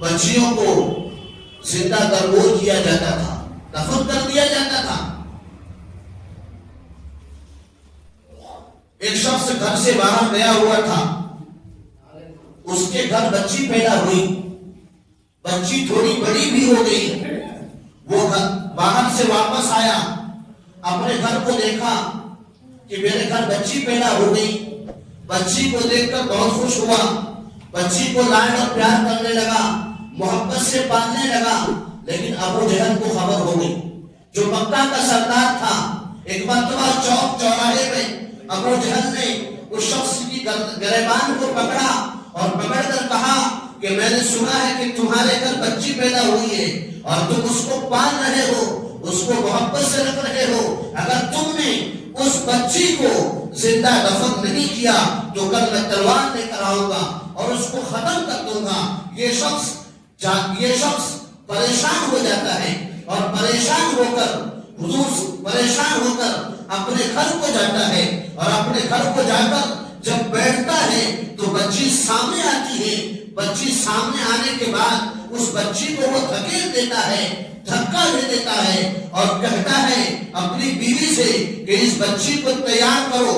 بچیوں کو زندہ درگور کیا جاتا تھا، دفن کر دیا جاتا تھا۔ ایک شخص گھر سے باہر گیا ہوا تھا، اس کے گھر بچی پیدا ہوئی، بچی تھوڑی بڑی بھی ہو گئی، وہ باہر سے واپس آیا، اپنے گھر کو دیکھا کہ میرے گھر بچی پیدا ہو گئی، بچی کو دیکھ کر بہت خوش ہوا، بچی کو لاڈ اور پیار کرنے لگا، محبت سے پالنے لگا۔ لیکن ابو جہل کو خبر ہو گئی، جو مکہ کا سردار تھا، ایک مرتبہ چوک چوراہے میں ابو جہل نے اس شخص کی گریبان کو پکڑا اور پکڑ کر کہا کہ میں نے سنا ہے کہ تمہارے گھر بچی پیدا ہوئی ہے اور تم اس کو پال رہے ہو، اس کو محبت سے رکھ رہے ہو، اگر تم نے اس بچی کو زندہ دفن نہیں کیا تو کل میں تلوار لے کر آؤں گا اور اس کو ختم کر دوں گا۔ یہ شخص پریشان ہو جاتا ہے اور پریشان ہو کر اپنے گھر کو جاتا ہے، اور اپنے گھر کو جا کر جب بیٹھتا ہے تو بچی سامنے آتی ہے۔ بچی سامنے آنے کے بعد اس بچی کو وہ دھکیل دیتا ہے، دھکا دے دیتا ہے اور کہتا ہے اپنی بیوی سے کہ اس بچی کو تیار کرو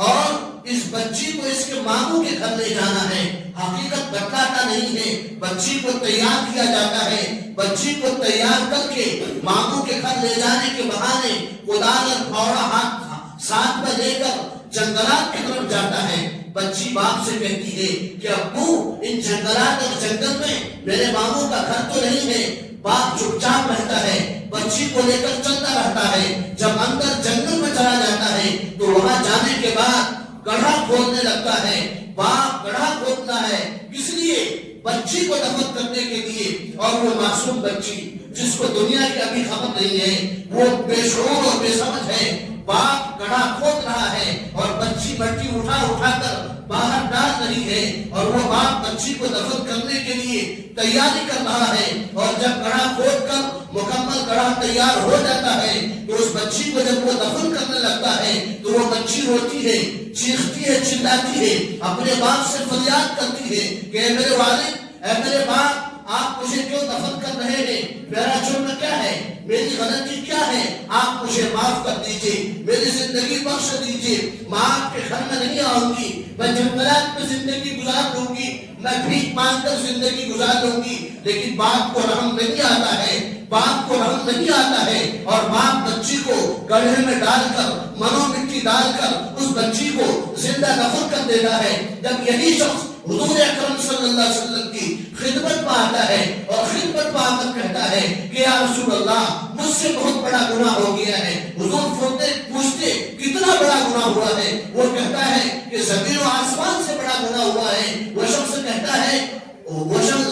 اور اس بچی کو اس کے ماموں کے گھر لے جانا ہے۔ حقیقت بتلاتا نہیں ہے، بچی کو تیار کیا جاتا ہے، بچی کو تیار کر کے ماموں کے گھر لے جانے کے بہانے کدال اور پھاوڑا ہاتھ ساتھ میں لے کر جنگلات کی طرف جاتا ہے۔ بچی باپ سے کہتی ہے کہ ابو ان جنگلات اور جنگل میں میرے ماموں کا گھر تو نہیں ہے۔ باپ چپ چاپ رہتا ہے، بچی کو لے کر چلتا رہتا ہے۔ جب اندر جنگل میں چلا جاتا ہے تو وہاں جانے کے بعد گڑھا کھودنے لگتا ہے۔ باپ گڑھا کھودتا ہے کس لیے؟ بچی کو دفن کرنے کے لیے، اور وہ معصوم بچی جس کو دنیا کی ابھی خبر نہیں ہے، وہ بے شعور اور بے سمجھ ہے۔ باپ گڑھا کھود رہا ہے اور بچی مٹی اٹھا کر باہر ڈال رہی ہے، اور وہ باپ بچی کو دفن کرنے کے لیے تیاری کر رہا ہے۔ اور جب گڑھا کھود کر مکمل گڑھا تیار ہو جاتا ہے تو اس بچی کو جب وہ دفن کرنے لگتا ہے تو وہ بچی روتی ہے، چیختی ہے، چلاتی ہے، اپنے باپ سے فریاد کرتی ہے کہ اے میرے والد، اے میرے باپ، آپ مجھے کیوں دفن کر رہے ہیں؟ میرا جرم کیا ہے؟ میری غلطی کیا ہے؟ آپ مجھے معاف کر دیجئے، میری زندگی بخش دیجئے۔ میں آپ کے گھر میں نہیں آؤں گی، میں جنگلات میں زندگی گزار لوں گی، میں بھیک مانگ کر زندگی گزار لوں گی۔ لیکن باپ کو رحم نہیں آتا ہے، باپ کو رحم نہیں آتا ہے، اور باپ بچی کو گڑھے میں ڈال کر، منو مٹی ڈال کر اس بچی کو زندہ دفن کر دیتا ہے۔ جب یہی شخص حضور اکرم صلی اللہ علیہ وسلم کی خدمت میں آتا ہے اور خدمت میں آ کر کہتا ہے کہ یا رسول اللہ، مجھ سے بہت بڑا گناہ ہو گیا ہے۔ حضور پوچھتے کتنا بڑا گناہ ہوا ہے؟ وہ کہتا ہے کہ زمین و آسمان سے بڑا گناہ ہوا ہے۔ وہ شخص کہتا ہے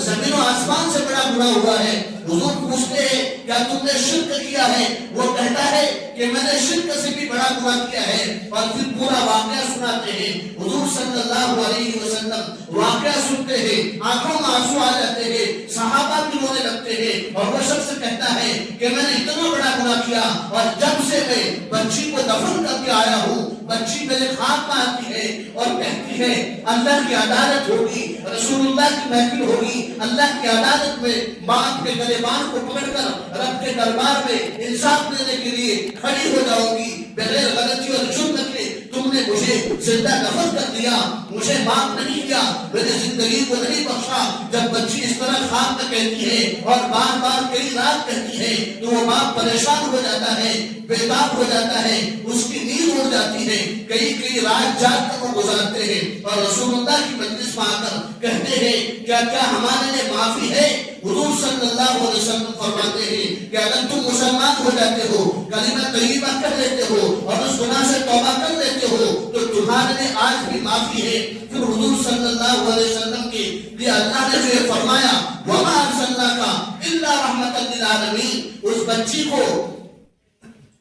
زمین و آسمان سے بڑا گناہ ہوا ہے۔ حضور پوچھتے ہیں کیا تم نے شرک کیا ہے؟ وہ کہتا ہے کہ میں نے شرک سے بھی بڑا گناہ کیا ہے، اور پھر پورا واقعہ سناتے ہیں۔ حضور صلی اللہ علیہ وسلم واقعہ سنتے ہیں، آنکھوں میں آنسو آ جاتے ہیں، صحابہ بھی رونے لگتے ہیں، اور وہ شخص کہتا ہے کہ میں نے اتنا بڑا گناہ کیا، اور جب سے میں بچی کو دفن کر کے آیا ہوں، بچی میرے خواب میں آتی ہے اور کہتی ہے اللہ کی عدالت ہوگی، رسول اللہ کی محفل ہوگی، اللہ کی عدالت میں باپ کے گریبان کو پکڑ کر رب کے دربار میں انصاف دینے کے لیے کھڑی ہو جاؤں گی، بغیر غلطی اور جرم کے تم نے مجھے زندہ دفن کر دیا، مجھے معاف نہیں کیا، میری زندگی کو نہیں بخشا۔ جب بچی اس طرح خواب میں کہتی ہے اور بار بار کئی رات کہتی ہے تو وہ باپ پریشان ہو جاتا ہے، بیتاب ہو جاتا ہے، اس کی نیند اڑ جاتی ہے، کئی رات جاگ کر وہ گزارتے ہیں، اور رسول اللہ کی مجلس میں آ کر کہتے ہیں کیا ہمارے لیے معافی ہے؟ حضور صلی اللہ علیہ وسلم فرماتے ہیں کہ اگر تم مسلمان ہو جاتے ہو، کلمہ طیبہ کر لیتے ہو اور اس گناہ سے توبہ کر لیتے ہو تو تمہارے لیے آج بھی معافی ہے۔ پھر حضور صلی اللہ علیہ وسلم کے لیے اللہ نے جو فرمایا وَمَا أَرْسَلْنَاكَ إِلَّا رَحْمَةً لِلْعَالَمِينَ، اس بچی کو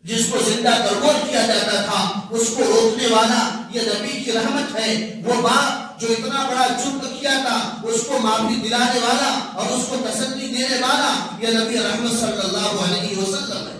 جس کو زندہ درگور کیا جاتا تھا، اس کو روکنے والا یہ نبی کی رحمت ہے۔ وہ باپ جو اتنا بڑا جرم کیا تھا اس کو معافی دلانے والا اور اس کو تسلی دینے والا یہ نبی رحمت صلی اللہ علیہ وسلم ہے۔